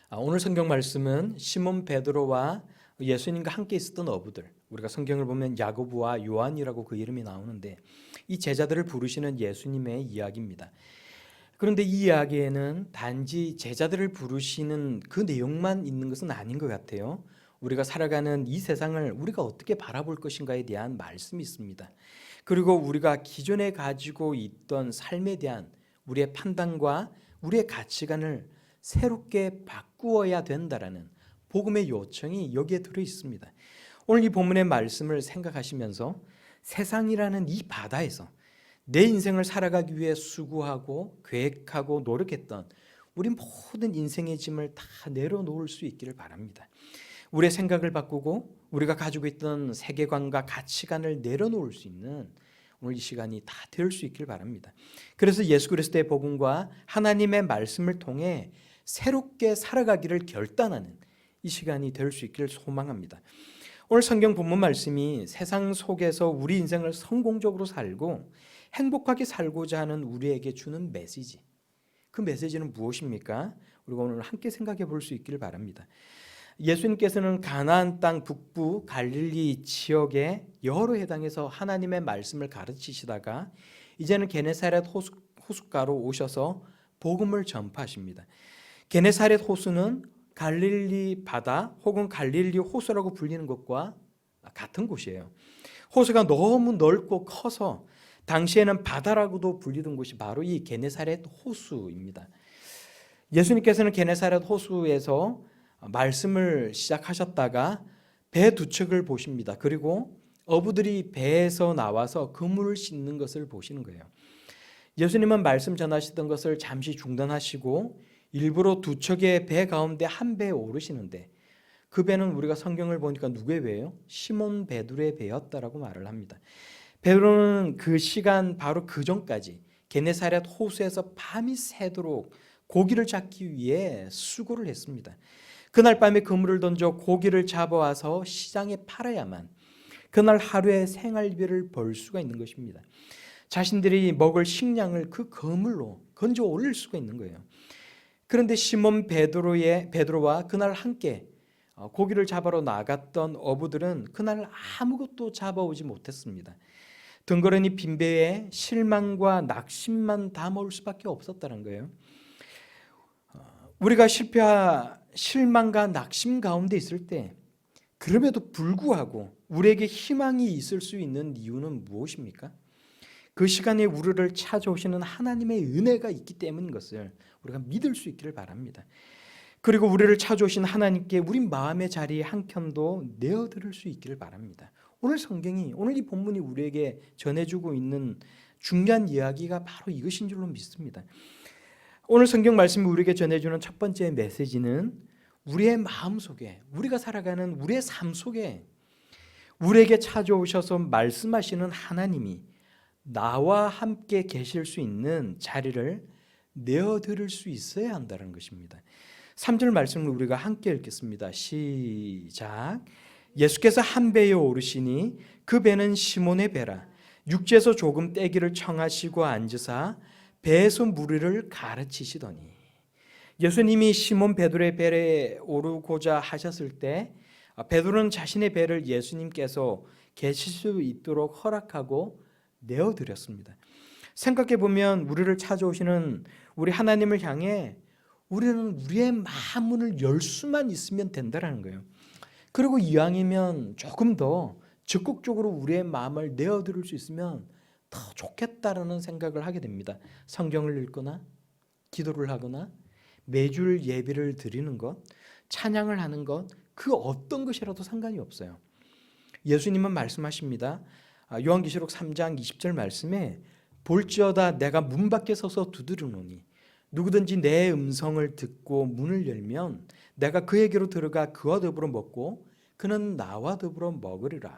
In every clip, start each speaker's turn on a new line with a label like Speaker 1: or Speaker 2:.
Speaker 1: 오늘 성경 말씀은 시몬 베드로와 예수님과 함께 있었던 어부들, 우리가 성경을 보면 야고보와 요한이라고 그 이름이 나오는데 이 제자들을 부르시는 예수님의 이야기입니다. 그런데 이 이야기에는 단지 제자들을 부르시는 그 내용만 있는 것은 아닌 것 같아요. 우리가 살아가는 이 세상을 우리가 어떻게 바라볼 것인가에 대한 말씀이 있습니다. 그리고 우리가 기존에 가지고 있던 삶에 대한 우리의 판단과 우리의 가치관을 새롭게 바꾸어야 된다라는 복음의 요청이 여기에 들어 있습니다. 오늘 이 본문의 말씀을 생각하시면서 세상이라는 이 바다에서 내 인생을 살아가기 위해 수고하고 계획하고 노력했던 우리 모든 인생의 짐을 다 내려놓을 수 있기를 바랍니다. 우리의 생각을 바꾸고 우리가 가지고 있던 세계관과 가치관을 내려놓을 수 있는 오늘 이 시간이 다 될 수 있길 바랍니다. 그래서 예수 그리스도의 복음과 하나님의 말씀을 통해 새롭게 살아가기를 결단하는 이 시간이 될 수 있기를 소망합니다. 오늘 성경 본문 말씀이 세상 속에서 우리 인생을 성공적으로 살고 행복하게 살고자 하는 우리에게 주는 메시지, 그 메시지는 무엇입니까? 우리가 오늘 함께 생각해 볼 수 있기를 바랍니다. 예수님께서는 가나안 땅 북부 갈릴리 지역의 여러 해당에서 하나님의 말씀을 가르치시다가 이제는 게네사렛 호숫가로 오셔서 복음을 전파하십니다. 게네사렛 호수는 갈릴리 바다 혹은 갈릴리 호수라고 불리는 것과 같은 곳이에요. 호수가 너무 넓고 커서 당시에는 바다라고도 불리던 곳이 바로 이 게네사렛 호수입니다. 예수님께서는 게네사렛 호수에서 말씀을 시작하셨다가 배 두 척을 보십니다. 그리고 어부들이 배에서 나와서 그물을 씻는 것을 보시는 거예요. 예수님은 말씀 전하시던 것을 잠시 중단하시고 일부러 두 척의 배 가운데 한 배에 오르시는데 그 배는 우리가 성경을 보니까 누구의 배예요? 시몬 베드로의 배였다라고 말을 합니다. 베드로는 그 시간 바로 그 전까지 게네사렛 호수에서 밤이 새도록 고기를 잡기 위해 수고를 했습니다. 그날 밤에 그물을 던져 고기를 잡아와서 시장에 팔아야만 그날 하루의 생활비를 벌 수가 있는 것입니다. 자신들이 먹을 식량을 그 그물로 건져 올릴 수가 있는 거예요. 그런데 시몬 베드로와 그날 함께 고기를 잡으러 나갔던 어부들은 그날 아무것도 잡아오지 못했습니다. 덩그러니 빈 배에 실망과 낙심만 담아올 수밖에 없었다는 거예요. 우리가 실망과 낙심 가운데 있을 때 그럼에도 불구하고 우리에게 희망이 있을 수 있는 이유는 무엇입니까? 그 시간에 우리를 찾아오시는 하나님의 은혜가 있기 때문인 것을 우리가 믿을 수 있기를 바랍니다. 그리고 우리를 찾아오신 하나님께 우리 마음의 자리에 한 켠도 내어드릴 수 있기를 바랍니다. 오늘 성경이, 오늘 이 본문이 우리에게 전해주고 있는 중요한 이야기가 바로 이것인 줄로 믿습니다. 오늘 성경 말씀이 우리에게 전해주는 첫 번째 메시지는 우리의 마음 속에, 우리가 살아가는 우리의 삶 속에 우리에게 찾아오셔서 말씀하시는 하나님이 나와 함께 계실 수 있는 자리를 내어드릴 수 있어야 한다는 것입니다. 3절 말씀을 우리가 함께 읽겠습니다. 시작. 예수께서 한 배에 오르시니 그 배는 시몬의 배라. 육지에서 조금 떼기를 청하시고 앉으사 배에서 무리를 가르치시더니, 예수님이 시몬 베드로의 배에 오르고자 하셨을 때 베드로는 자신의 배를 예수님께서 계실 수 있도록 허락하고 내어드렸습니다. 생각해 보면 우리를 찾아오시는 우리 하나님을 향해 우리는 우리의 마음문을 열 수만 있으면 된다는 거예요. 그리고 이왕이면 조금 더 적극적으로 우리의 마음을 내어드릴 수 있으면 더 좋겠다라는 생각을 하게 됩니다. 성경을 읽거나 기도를 하거나 매주 예배를 드리는 것, 찬양을 하는 것, 그 어떤 것이라도 상관이 없어요. 예수님은 말씀하십니다. 요한계시록 3장 20절 말씀에 볼지어다 내가 문 밖에 서서 두드리노니 누구든지 내 음성을 듣고 문을 열면 내가 그에게로 들어가 그와 더불어 먹고 그는 나와 더불어 먹으리라.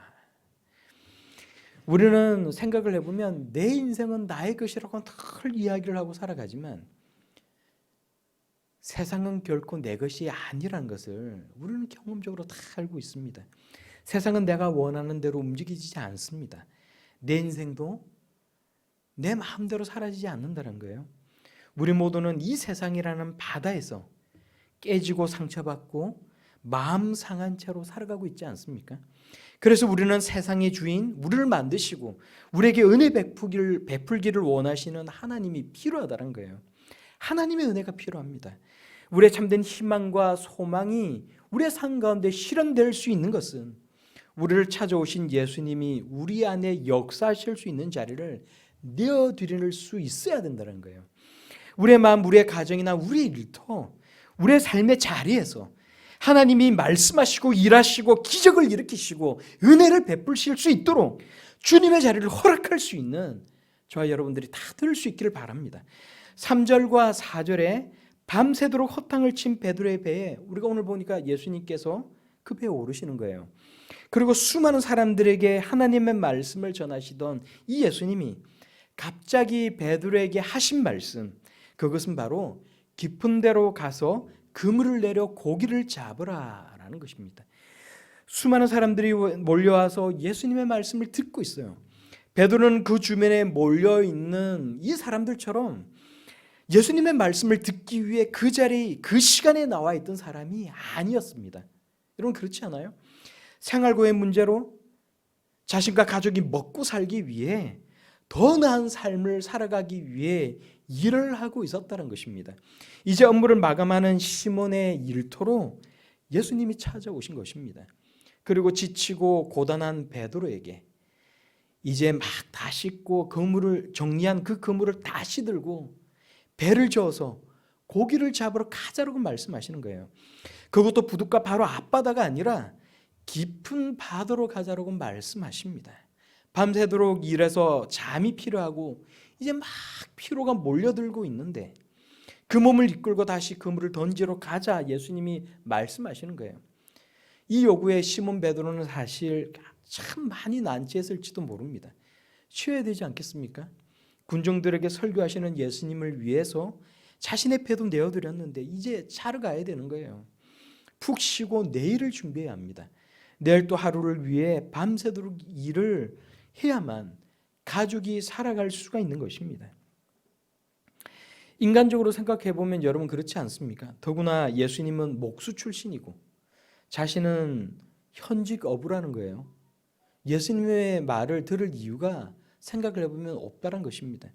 Speaker 1: 우리는 생각을 해보면 내 인생은 나의 것이라고 늘 이야기를 하고 살아가지만 세상은 결코 내 것이 아니라는 것을 우리는 경험적으로 다 알고 있습니다. 세상은 내가 원하는 대로 움직이지 않습니다. 내 인생도 내 마음대로 사라지지 않는다는 거예요. 우리 모두는 이 세상이라는 바다에서 깨지고 상처받고 마음 상한 채로 살아가고 있지 않습니까? 그래서 우리는 세상의 주인, 우리를 만드시고 우리에게 은혜 베풀기를 원하시는 하나님이 필요하다는 거예요. 하나님의 은혜가 필요합니다. 우리의 참된 희망과 소망이 우리의 삶 가운데 실현될 수 있는 것은 우리를 찾아오신 예수님이 우리 안에 역사하실 수 있는 자리를 내어드릴 수 있어야 된다는 거예요. 우리의 마음, 우리의 가정이나 우리의 일터, 우리의 삶의 자리에서 하나님이 말씀하시고 일하시고 기적을 일으키시고 은혜를 베푸실 수 있도록 주님의 자리를 허락할 수 있는 저와 여러분들이 다 될 수 있기를 바랍니다. 3절과 4절에 밤새도록 허탕을 친 베드로의 배에 우리가 오늘 보니까 예수님께서 그 배에 오르시는 거예요. 그리고 수많은 사람들에게 하나님의 말씀을 전하시던 이 예수님이 갑자기 베드로에게 하신 말씀, 그것은 바로 깊은 데로 가서 그물을 내려 고기를 잡으라라는 것입니다. 수많은 사람들이 몰려와서 예수님의 말씀을 듣고 있어요. 베드로는 그 주변에 몰려있는 이 사람들처럼 예수님의 말씀을 듣기 위해 그 자리, 그 시간에 나와 있던 사람이 아니었습니다. 여러분 그렇지 않아요? 생활고의 문제로 자신과 가족이 먹고 살기 위해 더 나은 삶을 살아가기 위해 일을 하고 있었다는 것입니다. 이제 업무를 마감하는 시몬의 일터로 예수님이 찾아오신 것입니다. 그리고 지치고 고단한 베드로에게 이제 막 다 씻고 그물을 정리한 그 그물을 다시 들고 배를 저어서 고기를 잡으러 가자라고 말씀하시는 거예요. 그것도 부둣가 바로 앞바다가 아니라 깊은 바다로 가자라고 말씀하십니다. 밤새도록 일해서 잠이 필요하고 이제 막 피로가 몰려들고 있는데 그 몸을 이끌고 다시 그물을 던지러 가자 예수님이 말씀하시는 거예요. 이 요구에 시몬 베드로는 사실 참 많이 난처했을지도 모릅니다. 쉬어야 되지 않겠습니까? 군중들에게 설교하시는 예수님을 위해서 자신의 배도 내어드렸는데 이제 차로 가야 되는 거예요. 푹 쉬고 내일을 준비해야 합니다. 내일 또 하루를 위해 밤새도록 일을 해야만 가족이 살아갈 수가 있는 것입니다. 인간적으로 생각해 보면 여러분 그렇지 않습니까? 더구나 예수님은 목수 출신이고 자신은 현직 어부라는 거예요. 예수님의 말을 들을 이유가 생각을 해보면 없다는 것입니다.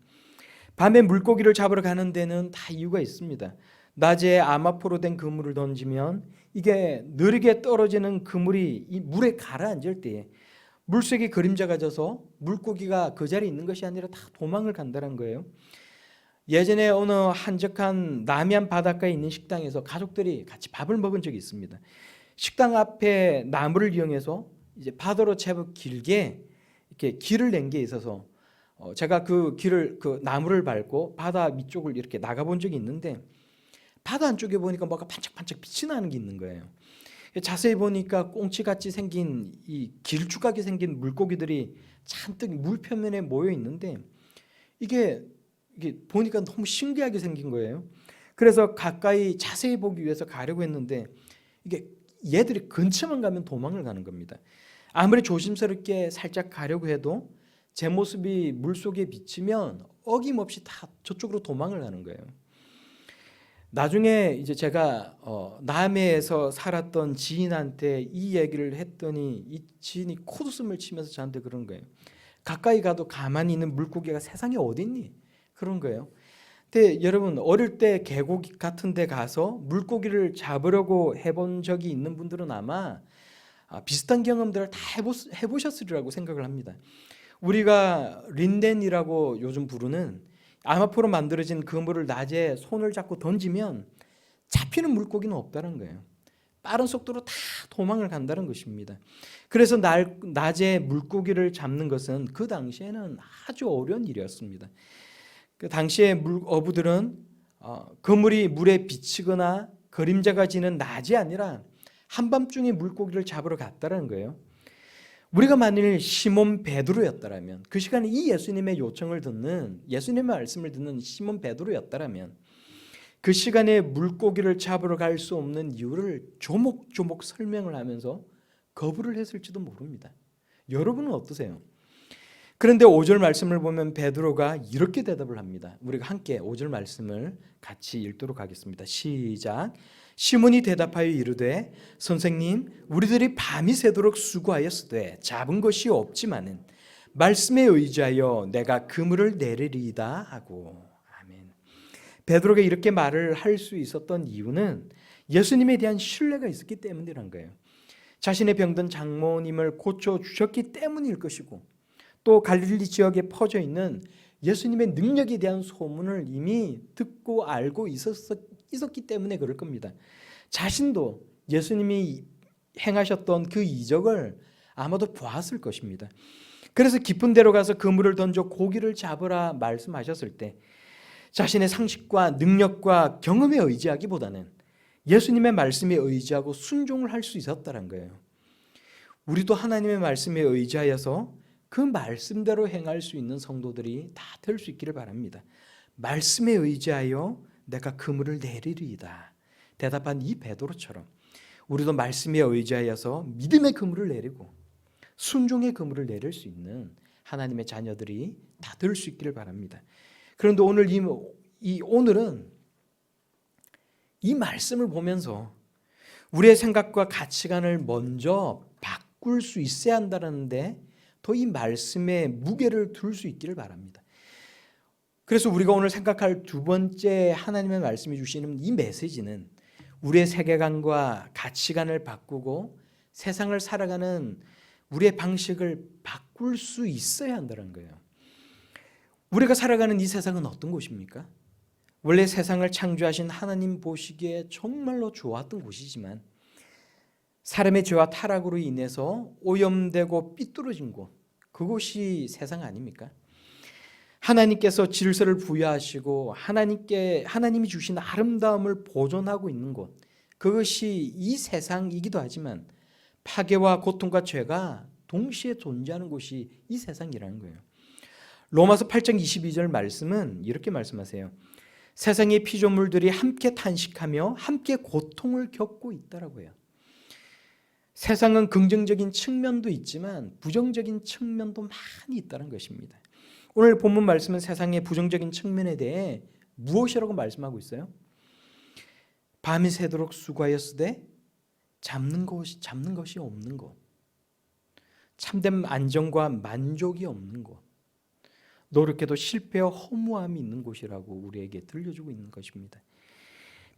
Speaker 1: 밤에 물고기를 잡으러 가는 데는 다 이유가 있습니다. 낮에 아마포로 된 그물을 던지면 이게 느리게 떨어지는 그물이 이 물에 가라앉을 때에 물속에 그림자가 져서 물고기가 그 자리에 있는 것이 아니라 다 도망을 간다는 거예요. 예전에 어느 한적한 남해안 바닷가에 있는 식당에서 가족들이 같이 밥을 먹은 적이 있습니다. 식당 앞에 나무를 이용해서 이제 바다로 제법 길게 이렇게 길을 낸 게 있어서 제가 그 길을 그 나무를 밟고 바다 밑쪽을 이렇게 나가본 적이 있는데 바다 안쪽에 보니까 뭐가 반짝반짝 빛이 나는 게 있는 거예요. 자세히 보니까 꽁치같이 생긴 이 길쭉하게 생긴 물고기들이 잔뜩 물 표면에 모여 있는데 이게 보니까 너무 신기하게 생긴 거예요. 그래서 가까이 자세히 보기 위해서 가려고 했는데 이게 얘들이 근처만 가면 도망을 가는 겁니다. 아무리 조심스럽게 살짝 가려고 해도 제 모습이 물속에 비치면 어김없이 다 저쪽으로 도망을 가는 거예요. 나중에 이제 제가 남해에서 살았던 지인한테 이 얘기를 했더니 이 지인이 콧웃음을 치면서 저한테 그런 거예요. 가까이 가도 가만히 있는 물고기가 세상에 어딨니? 그런 거예요. 근데 여러분 어릴 때 계곡 같은 데 가서 물고기를 잡으려고 해본 적이 있는 분들은 아마 비슷한 경험들을 다 해보셨으리라고 생각을 합니다. 우리가 린넨이라고 요즘 부르는 아마포로 만들어진 그물을 낮에 손을 잡고 던지면 잡히는 물고기는 없다는 거예요. 빠른 속도로 다 도망을 간다는 것입니다. 그래서 낮에 물고기를 잡는 것은 그 당시에는 아주 어려운 일이었습니다. 그 당시에 어부들은 그물이 물에 비치거나 그림자가 지는 낮이 아니라 한밤중에 물고기를 잡으러 갔다는 거예요. 우리가 만일 시몬 베드로였다라면 그 시간에 이 예수님의 요청을 듣는 예수님의 말씀을 듣는 시몬 베드로였다라면 그 시간에 물고기를 잡으러 갈 수 없는 이유를 조목조목 설명을 하면서 거부를 했을지도 모릅니다. 여러분은 어떠세요? 그런데 5절 말씀을 보면 베드로가 이렇게 대답을 합니다. 우리가 함께 5절 말씀을 같이 읽도록 하겠습니다. 시작. 시몬이 대답하여 이르되 선생님 우리들이 밤이 새도록 수고하였으되 잡은 것이 없지만은 말씀에 의지하여 내가 그물을 내리리이다 하고. 아멘. 베드로가 이렇게 말을 할 수 있었던 이유는 예수님에 대한 신뢰가 있었기 때문이란 거예요. 자신의 병든 장모님을 고쳐주셨기 때문일 것이고 또 갈릴리 지역에 퍼져 있는 예수님의 능력에 대한 소문을 이미 듣고 알고 있었기 때문에 그럴 겁니다. 자신도 예수님이 행하셨던 그 이적을 아마도 보았을 것입니다. 그래서 깊은 데로 가서 그물을 던져 고기를 잡으라 말씀하셨을 때 자신의 상식과 능력과 경험에 의지하기보다는 예수님의 말씀에 의지하고 순종을 할 수 있었다는 거예요. 우리도 하나님의 말씀에 의지하여서 그 말씀대로 행할 수 있는 성도들이 다 될 수 있기를 바랍니다. 말씀에 의지하여 내가 그물을 내리리이다 대답한 이 베드로처럼 우리도 말씀에 의지하여서 믿음의 그물을 내리고 순종의 그물을 내릴 수 있는 하나님의 자녀들이 다 될 수 있기를 바랍니다. 그런데 오늘은 이 말씀을 보면서 우리의 생각과 가치관을 먼저 바꿀 수 있어야 한다는데 더 이 말씀에 무게를 둘 수 있기를 바랍니다. 그래서 우리가 오늘 생각할 두 번째 하나님의 말씀이 주시는 이 메시지는 우리의 세계관과 가치관을 바꾸고 세상을 살아가는 우리의 방식을 바꿀 수 있어야 한다는 거예요. 우리가 살아가는 이 세상은 어떤 곳입니까? 원래 세상을 창조하신 하나님 보시기에 정말로 좋았던 곳이지만 사람의 죄와 타락으로 인해서 오염되고 삐뚤어진 곳, 그곳이 세상 아닙니까? 하나님께서 질서를 부여하시고 하나님이 주신 아름다움을 보존하고 있는 곳, 그것이 이 세상이기도 하지만 파괴와 고통과 죄가 동시에 존재하는 곳이 이 세상이라는 거예요. 로마서 8장 22절 말씀은 이렇게 말씀하세요. 세상의 피조물들이 함께 탄식하며 함께 고통을 겪고 있다라고 해요. 세상은 긍정적인 측면도 있지만 부정적인 측면도 많이 있다는 것입니다. 오늘 본문 말씀은 세상의 부정적인 측면에 대해 무엇이라고 말씀하고 있어요? 밤이 새도록 수고하였으되 잡는 것이 없는 것, 참된 안정과 만족이 없는 곳, 노력해도 실패와 허무함이 있는 곳이라고 우리에게 들려주고 있는 것입니다.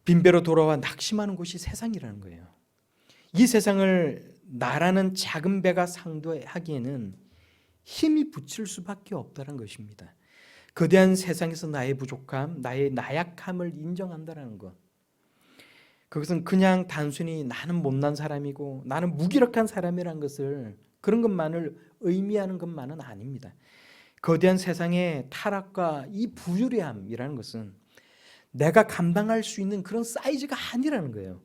Speaker 1: 빈배로 돌아와 낙심하는 곳이 세상이라는 거예요. 이 세상을 나라는 작은 배가 상도하기에는 힘이 붙일 수밖에 없다는 것입니다. 거대한 세상에서 나의 부족함, 나의 나약함을 인정한다는 것, 그것은 그냥 단순히 나는 못난 사람이고 나는 무기력한 사람이라는 것을 그런 것만을 의미하는 것만은 아닙니다. 거대한 세상의 타락과 이 부유함이라는 것은 내가 감당할 수 있는 그런 사이즈가 아니라는 거예요.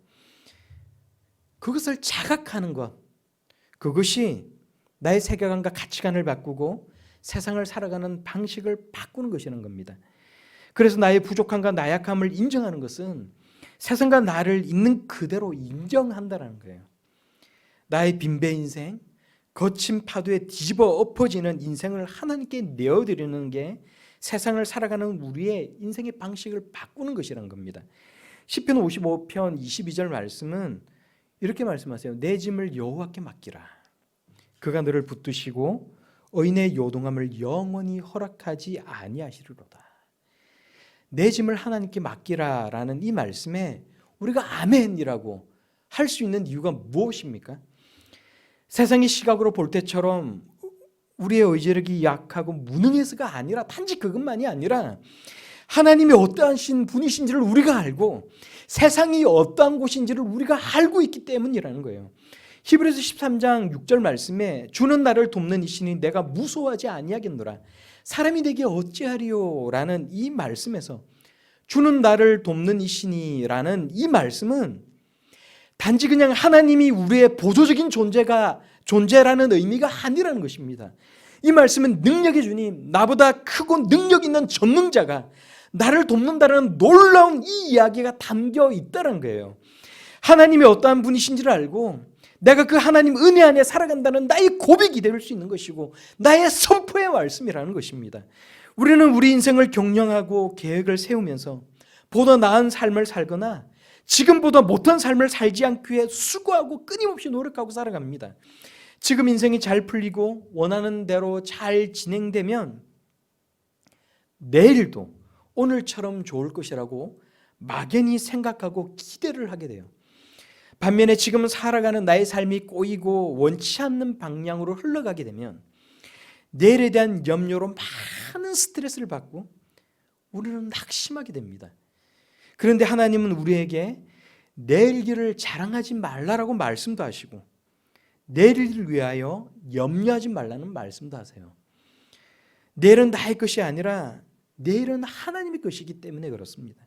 Speaker 1: 그것을 자각하는 것, 그것이 나의 세계관과 가치관을 바꾸고 세상을 살아가는 방식을 바꾸는 것이라는 겁니다. 그래서 나의 부족함과 나약함을 인정하는 것은 세상과 나를 있는 그대로 인정한다는 거예요. 나의 빈배 인생, 거친 파도에 뒤집어 엎어지는 인생을 하나님께 내어드리는 게 세상을 살아가는 우리의 인생의 방식을 바꾸는 것이라는 겁니다. 시편 55편 22절 말씀은 이렇게 말씀하세요. 내 짐을 여호와께 맡기라. 그가 너를 붙드시고 의인의 요동함을 영원히 허락하지 아니하시리로다. 내 짐을 하나님께 맡기라라는 이 말씀에 우리가 아멘이라고 할 수 있는 이유가 무엇입니까? 세상의 시각으로 볼 때처럼 우리의 의지력이 약하고 무능해서가 아니라 단지 그것만이 아니라 하나님이 어떠하신 분이신지를 우리가 알고 세상이 어떠한 곳인지를 우리가 알고 있기 때문이라는 거예요. 히브리서 13장 6절 말씀에 주는 나를 돕는 이시니 내가 무서워하지 아니하겠노라. 사람이 되게 어찌하리요라는 이 말씀에서 주는 나를 돕는 이시니라는 이 말씀은 단지 그냥 하나님이 우리의 보조적인 존재라는 의미가 아니라는 것입니다. 이 말씀은 능력의 주님, 나보다 크고 능력 있는 전능자가 나를 돕는다는 놀라운 이 이야기가 담겨 있다는 거예요. 하나님이 어떠한 분이신지를 알고 내가 그 하나님 은혜 안에 살아간다는 나의 고백이 될 수 있는 것이고 나의 선포의 말씀이라는 것입니다. 우리는 우리 인생을 경영하고 계획을 세우면서 보다 나은 삶을 살거나 지금보다 못한 삶을 살지 않기 위해 수고하고 끊임없이 노력하고 살아갑니다. 지금 인생이 잘 풀리고 원하는 대로 잘 진행되면 내일도 오늘처럼 좋을 것이라고 막연히 생각하고 기대를 하게 돼요. 반면에 지금 살아가는 나의 삶이 꼬이고 원치 않는 방향으로 흘러가게 되면 내일에 대한 염려로 많은 스트레스를 받고 우리는 낙심하게 됩니다. 그런데 하나님은 우리에게 내일 일을 자랑하지 말라라고 말씀도 하시고 내일 일을 위하여 염려하지 말라는 말씀도 하세요. 내일은 나의 것이 아니라 내일은 하나님의 것이기 때문에 그렇습니다.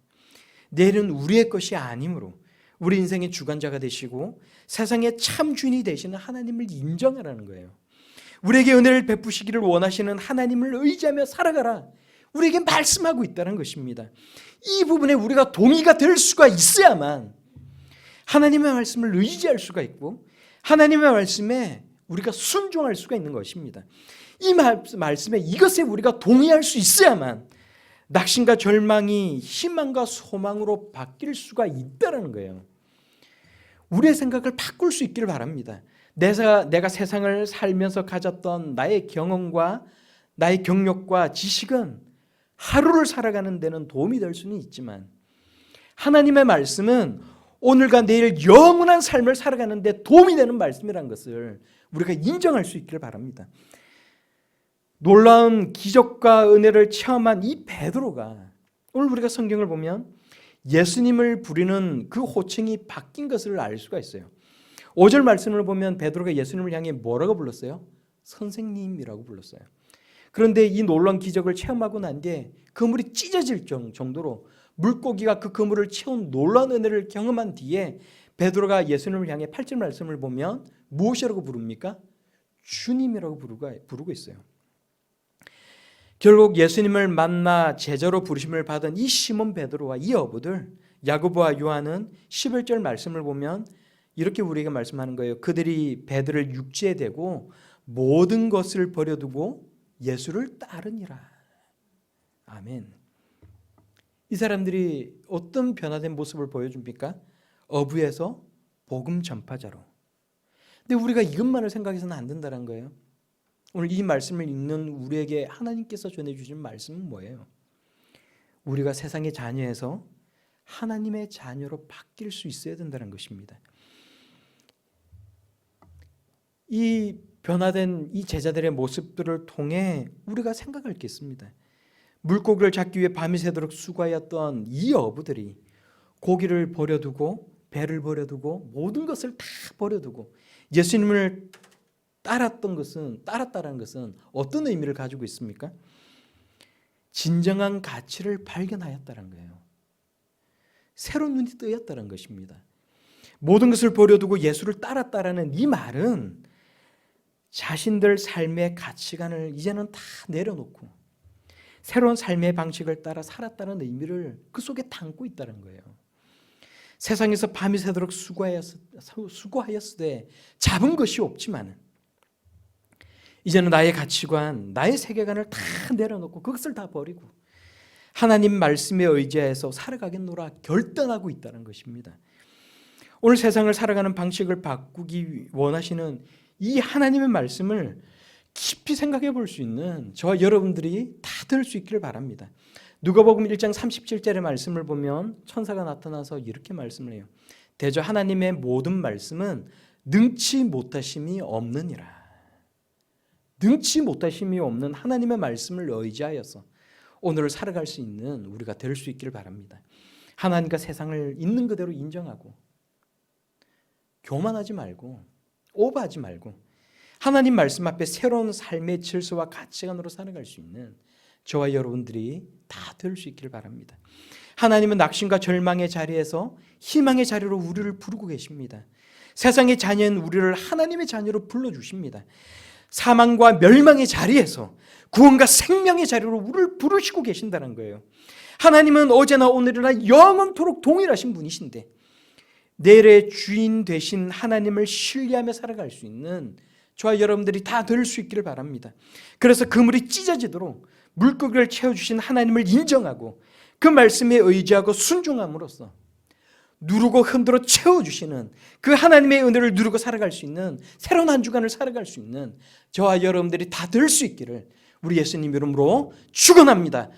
Speaker 1: 내일은 우리의 것이 아니므로 우리 인생의 주관자가 되시고 세상의 참 주인이 되시는 하나님을 인정하라는 거예요. 우리에게 은혜를 베푸시기를 원하시는 하나님을 의지하며 살아가라. 우리에게 말씀하고 있다는 것입니다. 이 부분에 우리가 동의가 될 수가 있어야만 하나님의 말씀을 의지할 수가 있고 하나님의 말씀에 우리가 순종할 수가 있는 것입니다. 이 말씀에 이것에 우리가 동의할 수 있어야만 낙심과 절망이 희망과 소망으로 바뀔 수가 있다는 거예요. 우리의 생각을 바꿀 수 있기를 바랍니다. 내가 세상을 살면서 가졌던 나의 경험과 나의 경력과 지식은 하루를 살아가는 데는 도움이 될 수는 있지만 하나님의 말씀은 오늘과 내일 영원한 삶을 살아가는 데 도움이 되는 말씀이라는 것을 우리가 인정할 수 있기를 바랍니다. 놀라운 기적과 은혜를 체험한 이 베드로가 오늘 우리가 성경을 보면 예수님을 부르는 그 호칭이 바뀐 것을 알 수가 있어요. 5절 말씀을 보면 베드로가 예수님을 향해 뭐라고 불렀어요? 선생님이라고 불렀어요. 그런데 이 놀라운 기적을 체험하고 난 뒤에 그물이 찢어질 정도로 물고기가 그 그물을 채운 놀라운 은혜를 경험한 뒤에 베드로가 예수님을 향해 8절 말씀을 보면 무엇이라고 부릅니까? 주님이라고 부르고 있어요. 결국 예수님을 만나 제자로 부르심을 받은 이 시몬 베드로와 이 어부들 야고보와 요한은 11절 말씀을 보면 이렇게 우리에게 말씀하는 거예요. 그들이 배들을 육지에 대고 모든 것을 버려두고 예수를 따르니라. 아멘. 이 사람들이 어떤 변화된 모습을 보여줍니까? 어부에서 복음 전파자로. 근데 우리가 이것만을 생각해서는 안 된다는 거예요. 오늘 이 말씀을 읽는 우리에게 하나님께서 전해주신 말씀은 뭐예요? 우리가 세상의 자녀에서 하나님의 자녀로 바뀔 수 있어야 된다는 것입니다. 이 변화된 이 제자들의 모습들을 통해 우리가 생각할 게 있습니다. 물고기를 잡기 위해 밤이 새도록 수고하였던 이 어부들이 고기를 버려두고 배를 버려두고 모든 것을 다 버려두고 예수님을 따랐다는 것은 어떤 의미를 가지고 있습니까? 진정한 가치를 발견하였다는 거예요. 새로운 눈이 뜨였다는 것입니다. 모든 것을 버려두고 예수를 따랐다라는 이 말은 자신들 삶의 가치관을 이제는 다 내려놓고 새로운 삶의 방식을 따라 살았다는 의미를 그 속에 담고 있다는 거예요. 세상에서 밤이 새도록 수고하였으되 잡은 것이 없지만 이제는 나의 가치관, 나의 세계관을 다 내려놓고 그것을 다 버리고 하나님 말씀에 의지해서 살아가겠노라 결단하고 있다는 것입니다. 오늘 세상을 살아가는 방식을 바꾸기 원하시는 이 하나님의 말씀을 깊이 생각해 볼 수 있는 저와 여러분들이 다 될 수 있기를 바랍니다. 누가복음 1장 37절의 말씀을 보면 천사가 나타나서 이렇게 말씀을 해요. 대저 하나님의 모든 말씀은 능치 못하심이 없느니라. 능치 못하심이 없는 하나님의 말씀을 의지하여서 오늘을 살아갈 수 있는 우리가 될 수 있기를 바랍니다. 하나님과 세상을 있는 그대로 인정하고 교만하지 말고 오버하지 말고 하나님 말씀 앞에 새로운 삶의 질서와 가치관으로 살아갈 수 있는 저와 여러분들이 다 될 수 있기를 바랍니다. 하나님은 낙심과 절망의 자리에서 희망의 자리로 우리를 부르고 계십니다. 세상의 자녀인 우리를 하나님의 자녀로 불러주십니다. 사망과 멸망의 자리에서 구원과 생명의 자리로 우리를 부르시고 계신다는 거예요. 하나님은 어제나 오늘이나 영원토록 동일하신 분이신데 내일의 주인 되신 하나님을 신뢰하며 살아갈 수 있는 저와 여러분들이 다 될 수 있기를 바랍니다. 그래서 그물이 찢어지도록 물고기를 채워주신 하나님을 인정하고 그 말씀에 의지하고 순종함으로써 누르고 흔들어 채워주시는 그 하나님의 은혜를 누리고 살아갈 수 있는 새로운 한 주간을 살아갈 수 있는 저와 여러분들이 다 될 수 있기를 우리 예수님 이름으로 축원합니다.